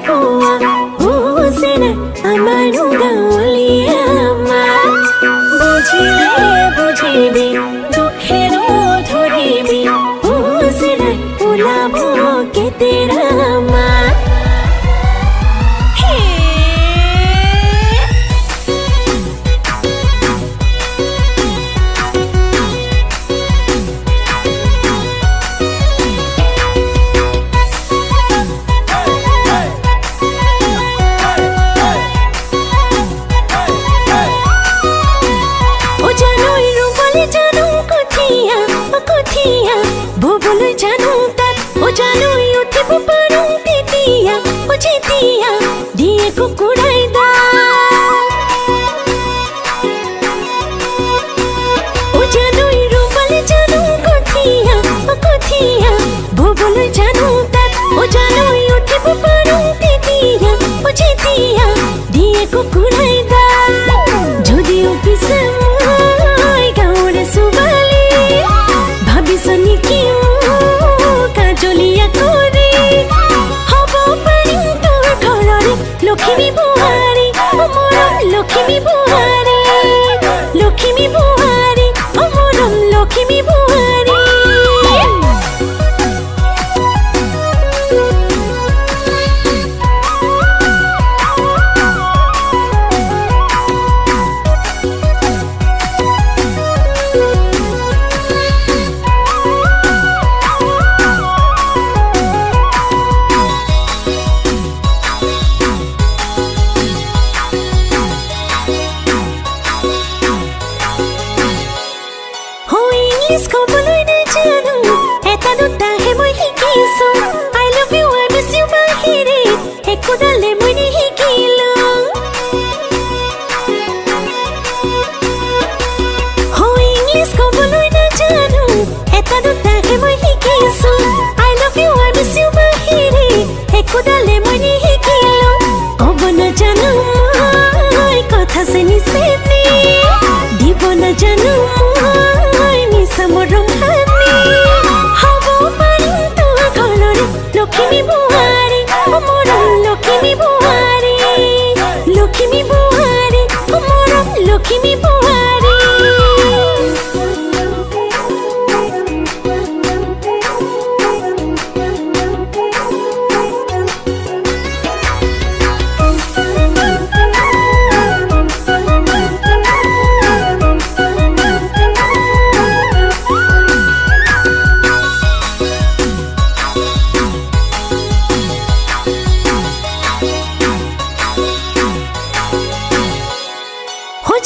পুয়া বুঝে না আমাৰ গাঁৱলীয়া মা বুঝিলে বুঝিবি দুখের ধরিবি বুঝে না ওলাব কেতেরা মা बोबोले जानू तात ओ जानू उठे पुपारू तितिया ओ जितिया दिए कुकुड़ाई दा ओ जानू रूबले जानू कोथिया बोबोले जानू तात ओ जानू उठे पुपारू तितिया ओ जितिया दिए कुकुड़ाई दा যদি অফিসে মই গাঁৱৰে সুবালি ভাবিছনি কি কাজলিয়া কৰি হব পাৰিম তোৰ ঘৰৰে লক্ষ্মী বুহাৰী অমৰম লক্ষ্মী বুহাৰী লক্ষ্মী বুহাৰী অমৰম লক্ষ্মী বুহাৰী ইংলিছ ক'বলৈ নাজানো এটা দুটাহে মই শিকিছো I love you I miss you বাহিৰে একোডালে মই নিশিকিলো ইংলিছ ক'বলৈ নাজানো এটা দুটাহে মই শিকিছো I love you I miss you বাহিৰে একোডালে মই নিশিকিলো ক'ব নাজানো মই কথা চেনি চেনি দিব নাজানো মৰম হানি হব পাৰিম তোৰ ঘৰৰে লক্ষ্মী বুহাৰী অমৰম লক্ষ্মী বুহাৰী লক্ষ্মী বুহাৰী অমৰম লক্ষ্মী বুহাৰী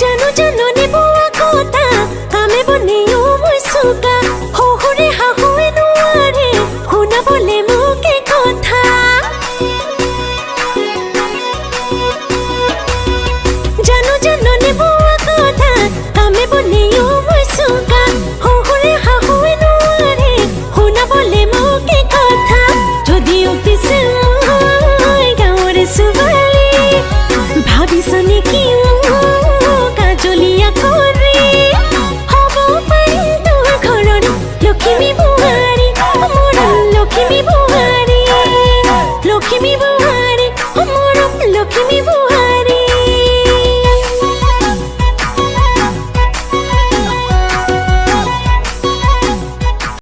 জানো জানো নিবুৱা কথা কামে বনেও মই চোকা শহুৰে শাহুৱে নোৱাৰে শুনাবলে মোকে কথা জানো জানো নিবুৱা কথা কামে বনেও মই চোকা শহুৰে শাহুৱে নোৱাৰে শুনাবলে মোকে কথা যদিও পিছে মই গাঁৱৰে ছোৱালী ভাবিছ নেকি কাজলিয়া কৰি হব পাৰিম তোৰ ঘৰৰে লক্ষ্মী বুহাৰী অমৰম লক্ষ্মী বুহাৰী লক্ষ্মী বুহাৰী অমৰম লক্ষ্মী বুহাৰী